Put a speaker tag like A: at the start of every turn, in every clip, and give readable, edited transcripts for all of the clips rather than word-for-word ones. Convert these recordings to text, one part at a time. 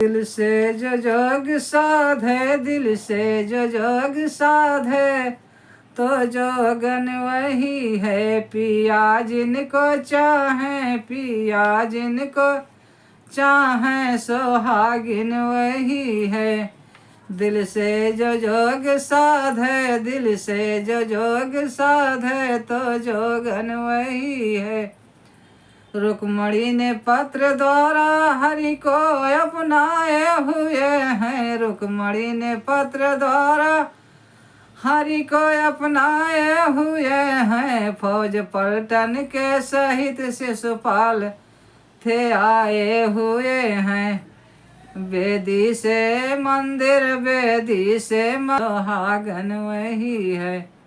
A: दिल से जो जोग साधे, दिल से जो जोग साधे, तो जोगन वही है पिया जिनको चाहे, पिया जिनको चाहे सोहागिन वही है। दिल से जो जोग साधे, दिल से जो जोग साधे, तो जोगन वही है। रुक्मणी ने पत्र द्वारा हरि को अपनाए हुए हैं, रुक्मणी ने पत्र द्वारा हरि को अपनाए हुए हैं। फौज पलटन के सहित शिशुपाल थे आए हुए हैं। वेदी से मंदिर, वेदी से सुहागन वही है।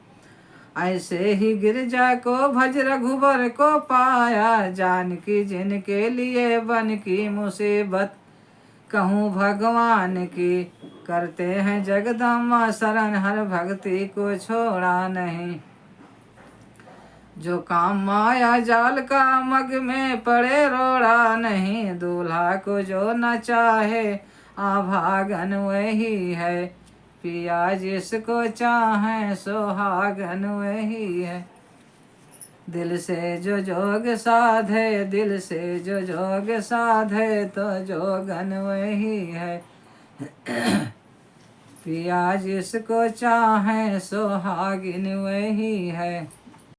A: ऐसे ही गिरजा को भज रघुबर को पाया, जानकी जिनके लिए बन की मुसीबत कहूँ भगवान की। करते हैं जगदम्बा शरण, हर भक्ति को छोड़ा नहीं। जो काम माया जाल का मग में पड़े रोड़ा नहीं, दूल्हा को जो न चाहे आभागन वही है। पिया जिसको चाहे सोहागन वही है। दिल से जो जोग साधे, दिल से जो जोग साधे, तो जोगन वही है। पिया जिसको चाहे सोहागिन वही है।